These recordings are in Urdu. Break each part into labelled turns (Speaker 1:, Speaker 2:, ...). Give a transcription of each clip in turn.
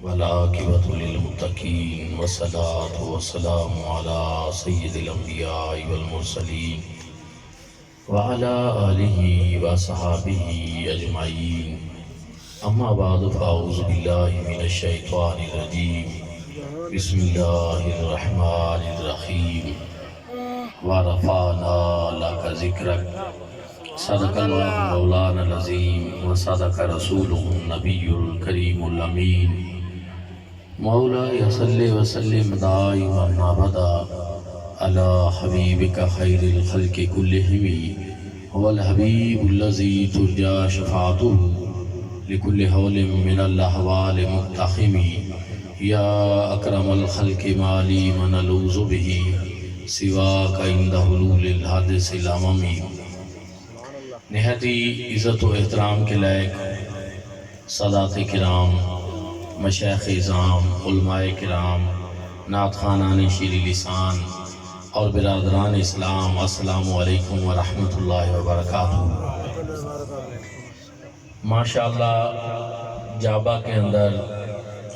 Speaker 1: والعاقبة للمتقين والصلاة والسلام على سيد الأنبياء والمرسلين وعلى آله وصحابه أجمعين. أما بعد فأعوذ بالله من الشيطان الرجيم. بسم الله الرحمن الرحيم. ورفعنا لك ذكرك. صدق الله مولانا العظيم وصدق رسوله النبي الكريم الأمين. مولاي صل وسلم دائما أبدا على حبيبك خير الخلق كلهم، هو الحبيب الذي ترجى شفاعته لكل هول من الأحوال مقتحم. يا أكرم الخلق ما لي من ألوذ به سواك عند حلول الحادث الأمم. نہایت ہی عزت و احترام کے لائق سادات کرام، مشایخ اعظام، علماء کرام، نعت خوانان شیریں لسان اور برادران اسلام، السلام علیکم ورحمۃ اللہ وبرکاتہ۔ ماشاءاللہ جابا کے اندر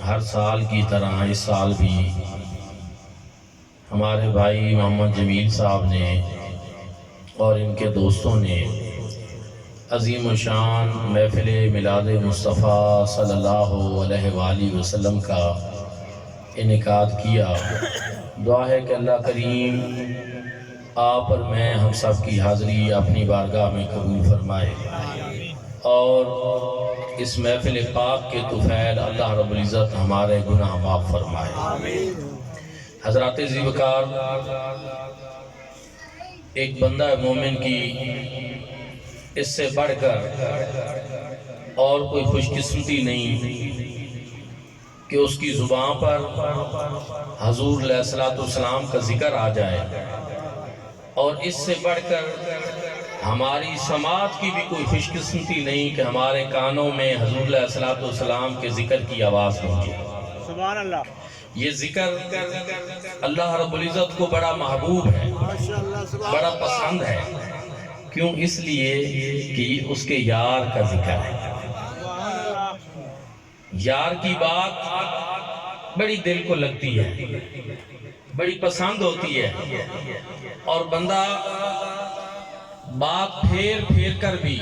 Speaker 1: ہر سال کی طرح اس سال بھی ہمارے بھائی محمد جمیل صاحب نے اور ان کے دوستوں نے عظیم الشان محفل میلاد مصطفیٰ صلی اللہ علیہ وآلہ وسلم کا انعقاد کیا۔ دعا ہے کہ اللہ کریم آپ اور میں ہم سب کی حاضری اپنی بارگاہ میں قبول فرمائے اور اس محفل پاک کے طفیل اللہ رب العزت ہمارے گناہ معاف فرمائے۔ حضرات ذی وقار، ایک بندہ مومن کی اس سے بڑھ کر اور کوئی خوش قسمتی نہیں کہ اس کی زبان پر حضور علیہ السلام کا ذکر آ جائے، اور اس سے بڑھ کر ہماری سماعت کی بھی کوئی خوش قسمتی نہیں کہ ہمارے کانوں میں حضور علیہ السلام کے ذکر کی آواز پہنچے۔
Speaker 2: سبحان اللہ۔
Speaker 1: یہ ذکر اللہ رب العزت کو بڑا محبوب ہے، بڑا پسند ہے۔ کیوں؟ اس لیے کہ اس کے یار کا ذکر ہے۔ یار کی بات بڑی دل کو لگتی ہے، بڑی پسند ہوتی ہے، اور بندہ بات پھیر پھیر کر بھی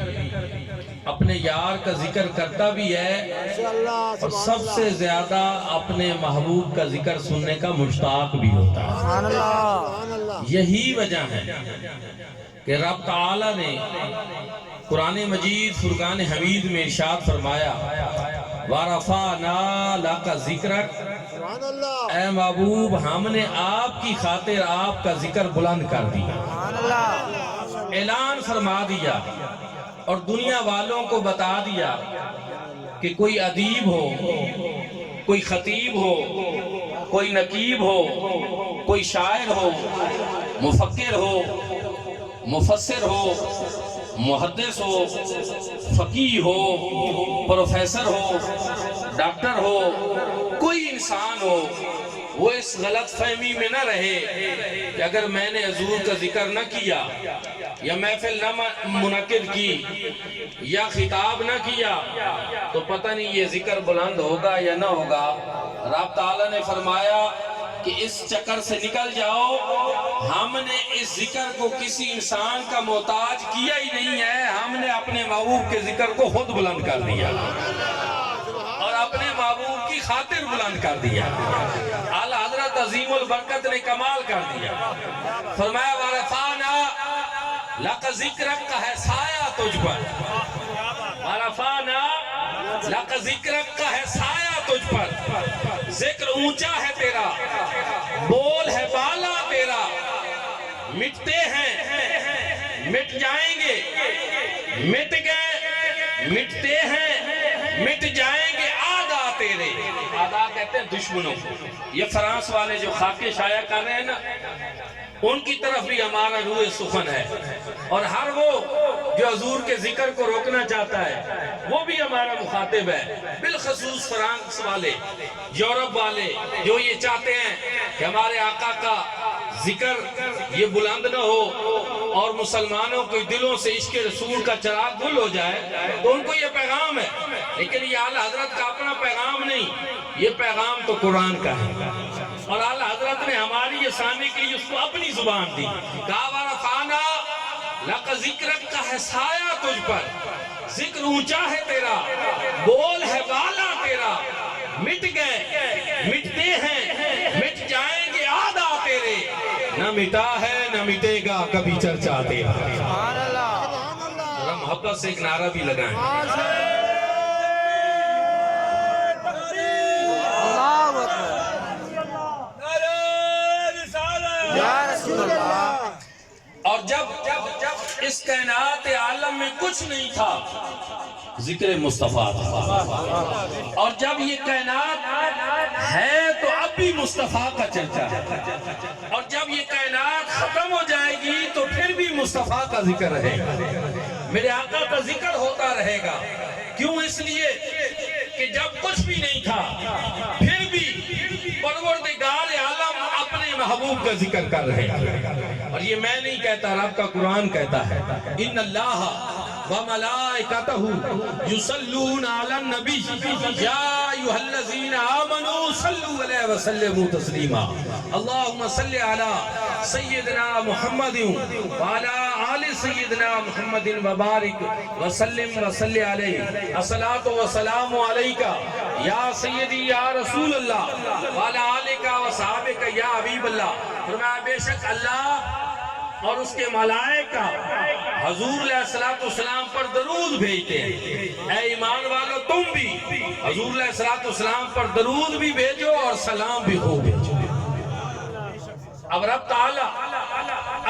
Speaker 1: اپنے یار کا ذکر کرتا بھی ہے، اور سب سے زیادہ اپنے محبوب کا ذکر سننے کا مشتاق بھی ہوتا ہے۔ یہی وجہ ہے کہ رب تعالیٰ نے قرآن مجید فرقان حمید میں ارشاد فرمایا، وَرَفَعْنَا لَكَ ذِكْرَكَ، اے محبوب ہم نے آپ کی خاطر آپ کا ذکر بلند کر دیا، اعلان فرما دیا اور دنیا والوں کو بتا دیا کہ کوئی ادیب ہو، کوئی خطیب ہو، کوئی نقیب ہو، کوئی شاعر ہو، مفکر ہو، مفسر ہو، محدث ہو، فقیہ ہو، پروفیسر ہو، ڈاکٹر ہو، کوئی انسان ہو، وہ اس غلط فہمی میں نہ رہے کہ اگر میں نے حضور کا ذکر نہ کیا یا محفل نہ منعقد کی یا خطاب نہ کیا تو پتہ نہیں یہ ذکر بلند ہوگا یا نہ ہوگا۔ رب تعالیٰ نے فرمایا کہ اس چکر سے نکل جاؤ، ہم نے اس ذکر کو کسی انسان کا محتاج کیا ہی نہیں ہے، ہم نے اپنے محبوب کے ذکر کو خود بلند کر دیا اور اپنے محبوب کی خاطر بلند کر دیا۔ اعلی حضرت عظیم البرکت نے کمال کر دیا، فرمایا وَرَفَعْنَا لَكَ ذِكْرَكَ کا ہے سایہ تجھ پر، وَرَفَعْنَا لَكَ ذِكْرَكَ کا ہے سایہ تجھ پر، ذکر اونچا ہے تیرا، بول ہے بالا تیرا، مٹتے ہیں مٹ جائیں گے، مٹ گئے مٹتے ہیں مٹ جائیں گے آدھا تیرے۔ آدھا کہتے ہیں دشمنوں کو۔ یہ فرانس والے جو خاکے شائع کر رہے ہیں نا، ان کی طرف بھی ہمارا روح سخن ہے، اور ہر وہ جو حضور کے ذکر کو روکنا چاہتا ہے وہ بھی ہمارا مخاطب ہے، بالخصوص فرانس والے، یورپ والے، جو یہ چاہتے ہیں کہ ہمارے آقا کا ذکر یہ بلند نہ ہو اور مسلمانوں کے دلوں سے عشق رسول کا چراغ گل ہو جائے، تو ان کو یہ پیغام ہے۔ لیکن یہ اعلیٰ حضرت کا اپنا پیغام نہیں، یہ پیغام تو قرآن کا ہے، اور اعلیٰ حضرت نے ہماری یہ سامنے کے لیے اس کو اپنی زبان دی. کہا وَرَفَعْنَا لَكَ ذِكْرَكَ کا ہے سایہ تجھ پر، ذکر اونچا ہے تیرا، بول ہے والا تیرا. مٹ گئے، مٹتے ہیں، مٹ جائیں گے آدھا تیرے، نہ مٹا ہے نہ مٹے گا کبھی چرچا تیرا. ذرا محبت سے ایک نعرہ بھی لگائیں. اور جب اس کائنات عالم میں کچھ نہیں تھا، ذکر مصطفیٰ تھا. اور جب یہ کائنات ہے تو اب بھی مصطفیٰ کا چرچا ہے. اور جب یہ کائنات ختم ہو جائے گی تو پھر بھی مصطفیٰ کا ذکر رہے گا، میرے آقا کا ذکر ہوتا رہے گا. کیوں؟ اس لیے کہ جب کچھ بھی نہیں تھا پھر بھی پروردگار عالم اپنے محبوب کا ذکر کر رہے ہیں. اور یہ میں نہیں کہتا، رب کا قرآن کہتا ہے ان اللہ وملائکتہ یصلون علی النبی یا ایھا الذین آمنوا صلوا علیہ وسلموا تسلیما. اللہم صلی علی سیدنا محمد وعلی آل سیدنا محمد وبارک وسلم وصلی علیہ. الصلاۃ والسلام علیکہ یا سیدی یا رسول اللہ وعلی آلک وصحابک یا حبیب اللہ. فرمایا بے شک اللہ اور اس کے ملائکہ حضور علیہ السلام پر درود بھیجتے ہیں. اے ایمان والو تم بھی حضور علیہ السلام پر درود بھی بھیجو اور سلام بھی ہو بھیجو. اب رب تعالیٰ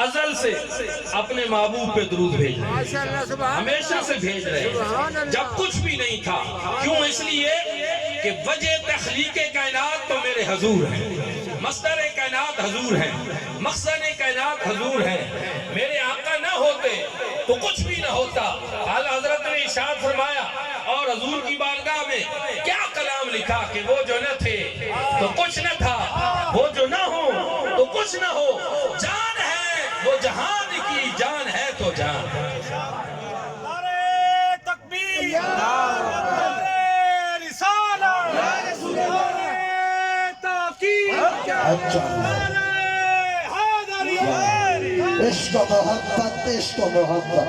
Speaker 1: ازل سے اپنے محبوب پہ درود بھیج رہے ہیں، ہمیشہ سے بھیج رہے ہیں جب کچھ بھی نہیں تھا. کیوں؟ اس لیے کہ وجہ تخلیق کائنات تو میرے حضور ہیں، مصدر کائنات حضور ہیں، مقصد کائنات حضور ہیں. میرے آقا نہ ہوتے تو کچھ بھی نہ ہوتا. اعلیٰ حضرت نے ارشاد فرمایا اور حضور کی بارگاہ میں کیا کلام لکھا کہ وہ جو نہ تھے تو کچھ نہ تھا، وہ جو نہ ہو تو کچھ نہ ہو. جان ہے وہ جہان کی، جان ہے تو جان.
Speaker 2: نعرہ تکبیر، نعرہ رسالت، نعرہ تحقیق، نعرہ حیدریت.
Speaker 3: عشق و محبت، عشق و محبت،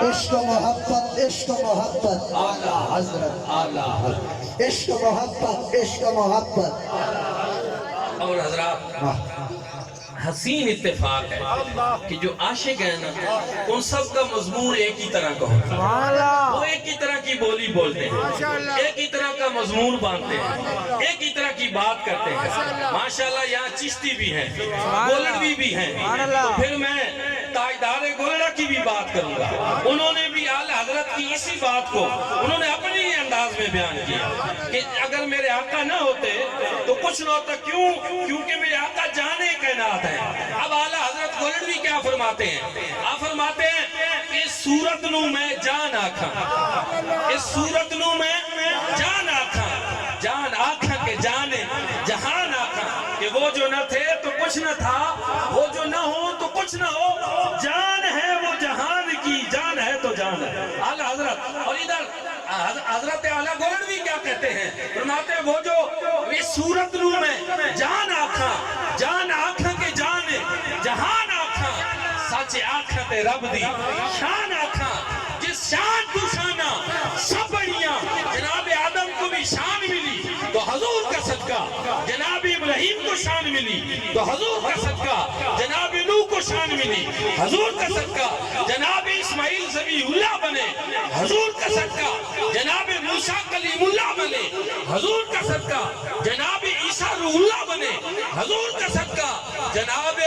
Speaker 3: عشق و محبت، عشق و محبت. اعلیٰ حضرت، عشق و محبت، عشق و محبت.
Speaker 1: اور حضرات حسین اتفاق ہے کہ جو عاشق ہیں نا ان سب کا مضمون ایک ہی طرح کا ہوتا ہے. وہ ایک ہی طرح کی بولی بولتے ہیں، ایک ہی طرح کا مضمون باندھتے ہیں، ایک ہی طرح کی بات کرتے ہیں. ماشاءاللہ یہاں چشتی بھی ہیں، گولڑوی بھی ہیں. تو پھر میں تاجدار گولڑا کی بھی بات کروں گا. انہوں نے بھی اعلیٰ حضرت کی اسی بات کو انہوں نے اپنے ہی انداز میں بیان کیا کہ اگر میرے آقا نہ ہوتے تو کچھ نہ ہوتا. کیوں؟ کیونکہ میرے آقا جانے کائنات ہے. اب اعلیٰ حضرت گولڑوی کیا فرماتے ہیں؟ آپ فرماتے ہیں اس صورت نو میں جان آکھاں، اس صورت نو میں جان آکھاں، جان آکھاں کے جانے جہان آکھاں. کہ وہ جو نہ تھے تو کچھ نہ تھا، وہ جو نہ ہو تو کچھ نہ ہو. جان ہے وہ جہان کی، جان ہے تو جان ہے. اعلیٰ حضرت اور ادھر حضرت اعلیٰ گولڑوی کیا کہتے ہیں؟ فرماتے ہیں وہ جو اس صورت نو میں جان آکھاں، جان آکھاں کے جانے جہان آکھاں. سچ آکھاں تے رب دی شان آکھاں، جس شان کو شانہ سب بڑیاں. جناب آدم کو بھی شان ملی تو حضور کا صدقہ، جناب ابراہیم کو شان ملی تو حضور کا صدقہ، جناب نوح کو شان ملی حضور کا صدقہ، جناب اسماعیل ذبیح اللہ بنے حضور کا صدقہ، جناب موسیٰ کلیم اللہ بنے حضور کا صدقہ، جناب عیسیٰ روح اللہ بنے حضور کا صدقہ، جناب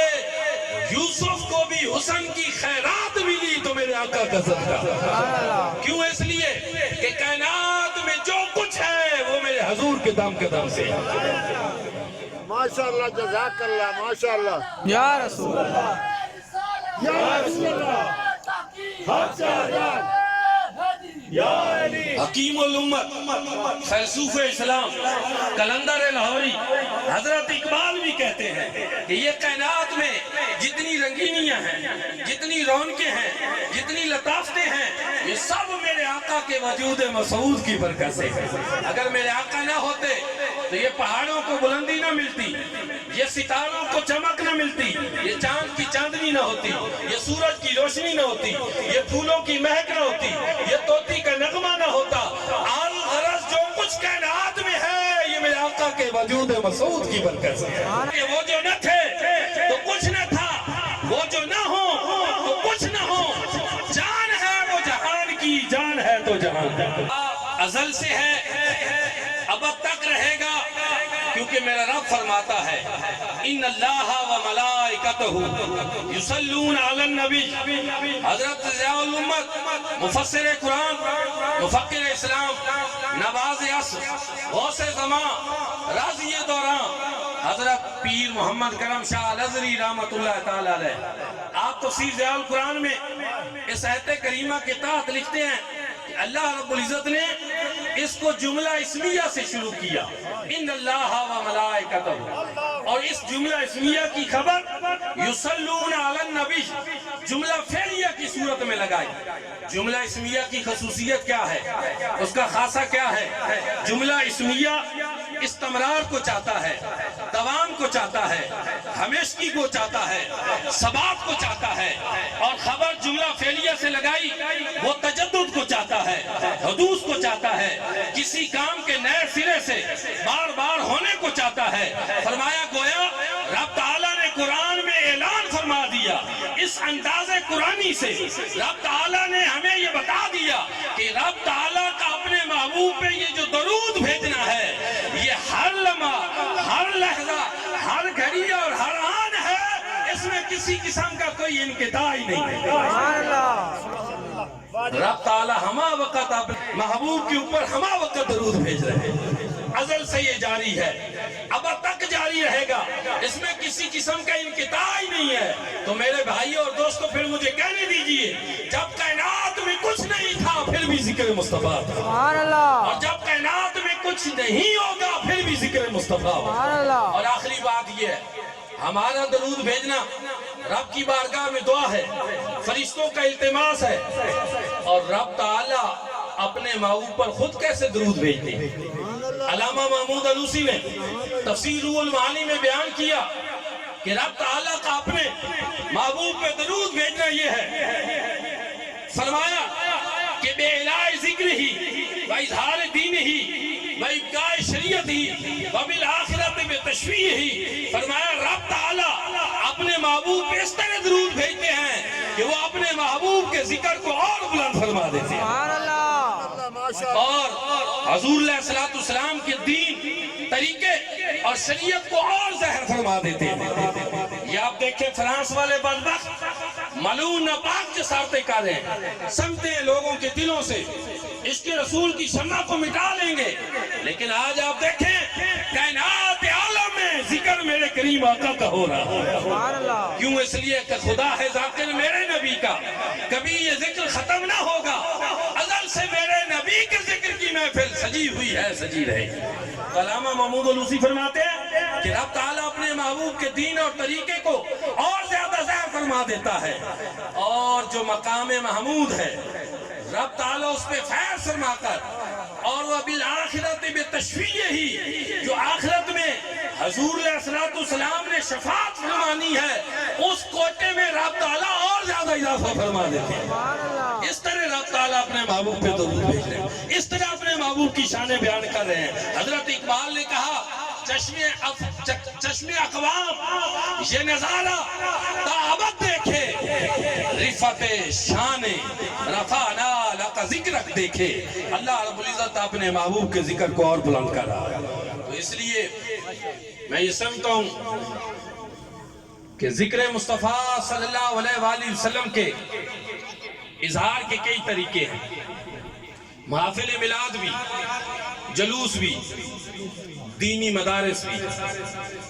Speaker 1: یوسف کو بھی حسن کی خیرات ملی تو میرے آقا کا صدقہ. کیوں؟ اس لیے کہ کائنات میں جو کچھ ہے وہ میرے حضور کے دم سے.
Speaker 2: ماشاءاللہ، جزاک اللہ، ماشاءاللہ.
Speaker 4: یا رسول اللہ،
Speaker 2: یا رسول اللہ، حق سے آزاد.
Speaker 1: حکیم الامت، فیلسوف اسلام، کلندر لاہوری حضرت اقبال بھی کہتے ہیں کہ یہ کائنات میں جتنی رنگینیاں ہیں، جتنی رونقیں ہیں، جتنی لطافتیں ہیں، یہ سب میرے آقا کے وجود مسعود کی برکت سے ہے۔ اگر میرے آقا نہ ہوتے تو یہ پہاڑوں کو بلندی نہ ملتی، یہ ستاروں کو چمک نہ ملتی، یہ چاند کی چاندنی نہ ہوتی، یہ سورج کی روشنی نہ ہوتی، یہ پھولوں کی مہک نہ ہوتی، یہ طوطی کا نغمہ نہ ہوتا۔ الغرض جو کچھ کائنات میں ہے یہ میرے آقا کے وجود مسعود کی برکت سے ہے۔ وہ جو نہ تھے تو کچھ نہ تھا، وہ جو نہ ہو تو کچھ نہ ہو، جان ہے وہ جہان کی، جان ہے تو جہان ازل سے ہے، اب تک رہے گا، کیونکہ میرا رب فرماتا ہے ان اللہ و ملائکتہ یصلون علی النبی۔ حضرت ضیاء الامت، مفسر قرآن، مفکر اسلام، نواز عصر، غوث زمان، راضی دوران، حضرت پیر محمد کرم شاہ الازہری رحمت اللہ تعالی علیہ، آپ تفسیر ضیاء القرآن میں اس آیت کریمہ کے تحت لکھتے ہیں کہ اللہ رب العزت نے اس کو جملہ اسمیہ سے شروع کیا، ان اللہ و ملائکتہ، اور اس جملہ اسمیہ کی خبر یصلون علی النبی جملہ فعلیہ کی صورت میں لگائی۔ جملہ اسمیہ کی خصوصیت کیا ہے، اس کا خاصہ کیا ہے؟ جملہ اسمیہ استمرار کو چاہتا ہے، دوام کو چاہتا ہے، ہمیشگی کو چاہتا ہے، ثبات کو چاہتا ہے، اور خبر جملہ فعلیہ سے لگائی وہ تجدد کو چاہتا ہے، حدوث کو چاہتا ہے، کسی کام کے نئے سرے سے بار بار ہونے کو چاہتا ہے۔ فرمایا گویا رب تعالیٰ نے قرآن میں اعلان فرما دیا، اس انداز قرآنی سے رب تعالیٰ نے ہمیں یہ بتا دیا کہ رب تعالیٰ کا اپنے محبوب پہ یہ جو درود بھیجنا ہے یہ ہر لمحہ، ہر لحظہ، ہر گھڑی اور ہر آن ہے، اس میں کسی قسم کا کوئی انقطاع ہی نہیں ہے۔ رب تعالیٰ ہما وقت اپنے محبوب کے اوپر ہما وقت درود بھیج رہے ہیں، ازل سے یہ جاری ہے، اب تک جاری رہے گا، اس میں کسی قسم کا انقطاع ہی نہیں ہے۔ تو میرے بھائی اور دوستو پھر مجھے کہنے دیجئے، جب کائنات میں کچھ نہیں تھا پھر بھی ذکر مصطفیٰ تھا، اور جب کائنات میں کچھ نہیں ہوگا پھر بھی ذکر مصطفیٰ ہوگا۔ اور آخری بات یہ ہے، ہمارا درود بھیجنا رب کی بارگاہ میں دعا ہے، فرشتوں کا التماس ہے، اور رب تعالیٰ اپنے محبوب پر خود کیسے درود بھیجتے ہیں۔ علامہ محمود علوسی نے تفسیر روح المعانی میں بیان کیا کہ رب تعالیٰ کا اپنے محبوب پہ درود بھیجنا یہ ہے، فرمایا کہ بے الہی ذکر ہی و اظہار دین ہی و ابقاء شریعت ہی و بالآخرت بے تشفیع ہی، فرمایا رب تعالیٰ اپنے محبوب پہ اس طرح درود بھیجتے ہیں کہ وہ اپنے محبوب کے ذکر کو اور بلند فرما دیتے ہیں، اور حضور علیہ السلام کے دین، طریقے اور شریعت کو اور ظاہر فرما دیتے ہیں۔ یہ آپ دیکھیں فرانس والے بدبخت ملعون ناپاک جسارتیں کر رہے ہیں، سمتے ہیں لوگوں کے دلوں سے، عشق رسول کی شمع کو مٹا لیں گے، لیکن آج آپ دیکھیں کائنات عالم میں ذکر میرے کریم آقا کا ہو رہا ہے۔ کیوں؟ اس لیے کہ خدا ہے ذاکر میرے نبی کا، کبھی یہ ذکر ختم نہ ہوگا، ازل سے میرے نبی کے ذکر کی محفل سجی ہوئی ہے، سجی رہے گی۔ علامہ محمود علوسی فرماتے ہیں کہ رب تعالیٰ اپنے محبوب کے دین اور طریقے کو اور زیادہ ظاہر فرما دیتا ہے، اور جو مقام محمود ہے رب تعالیٰ اس پہ فیض فرما کر، اور وہ بالآخرت بے تشفیع ہی، جو آخرت میں حضور علیہ السلام نے شفاعت فرمانی ہے، اس کوٹے میں رب تعالیٰ اور زیادہ اضافہ فرما دیتے ہیں۔ اس طرح رب تعالیٰ اپنے محبوب پہ درود بھیج رہے ہیں، اس طرح اپنے محبوب کی شانیں بیان کر رہے ہیں۔ حضرت اقبال نے کہا چشم اقوام یہ نظارہ تا ابد دیکھے، رفعت شان رفعنا لک ذکرک دیکھے۔ اللہ رب العزت اپنے محبوب کے ذکر کو اور بلند کر رہا ہے۔ تو اس لیے میں یہ سمجھتا ہوں کہ ذکر مصطفیٰ صلی اللہ علیہ وآلہ وسلم کے اظہار کے کئی طریقے ہیں، محافل میلاد بھی، جلوس بھی، دینی مدارس بھی،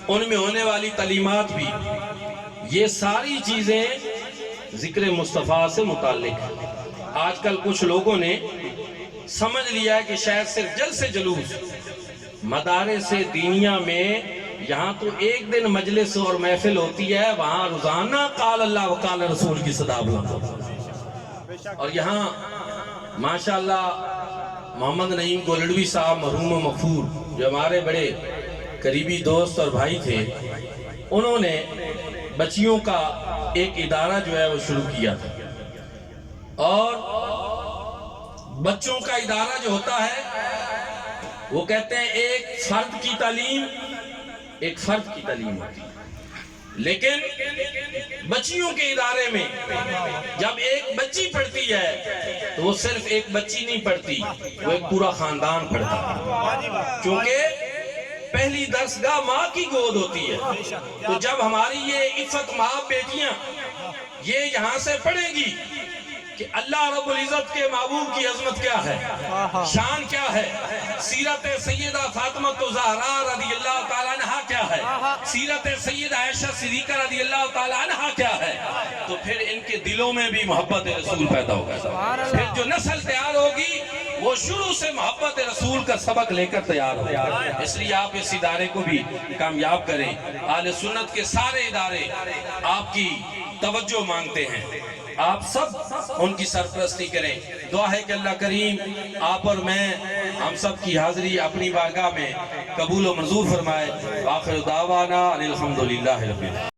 Speaker 1: ان میں ہونے والی تعلیمات بھی، یہ ساری چیزیں ذکر مصطفیٰ سے متعلق ہیں۔ آج کل کچھ لوگوں نے سمجھ لیا کہ شاید صرف جلسے جلوس مدارس دینیا میں یہاں تو ایک دن مجلس اور محفل ہوتی ہے، وہاں روزانہ قال اللہ وقال رسول کی صدا بلند ہوتی ہے۔ اور یہاں ماشاءاللہ محمد نعیم گولڑوی صاحب مرحوم و مغفور جو ہمارے بڑے قریبی دوست اور بھائی تھے، انہوں نے بچیوں کا ایک ادارہ جو ہے وہ شروع کیا تھا، اور بچوں کا ادارہ جو ہوتا ہے وہ کہتے ہیں ایک فرد کی تعلیم ہوتی ہے، لیکن بچیوں کے ادارے میں جب ایک بچی پڑھتی ہے تو وہ صرف ایک بچی نہیں پڑھتی، وہ ایک پورا خاندان پڑھتا ہے، کیونکہ پہلی درسگاہ ماں کی گود ہوتی ہے۔ تو جب ہماری یہ عفت ماں بیٹیاں یہ یہاں سے پڑھیں گی کہ اللہ رب العزت کے محبوب کی عظمت کیا ہے، شان کیا ہے، سیرت سیدہ فاطمہ الزہرا رضی اللہ تعالیٰ عنہ کیا ہے، سیرت سیدہ عائشہ صدیقہ رضی اللہ تعالیٰ عنہ کیا ہے، تو پھر ان کے دلوں میں بھی محبت رسول پیدا ہوگا۔ پھر جو نسل تیار ہوگی وہ شروع سے محبت رسول کا سبق لے کر تیار ہوگا۔ اس لیے آپ اس ادارے کو بھی کامیاب کریں۔ اہل سنت کے سارے ادارے آپ کی توجہ مانگتے ہیں، آپ سب ان کی سرپرستی کریں۔ دعا ہے کہ اللہ کریم آپ اور میں ہم سب کی حاضری اپنی بارگاہ میں قبول و منظور فرمائے۔ آخر دعوانا الحمدللہ رب العالمین۔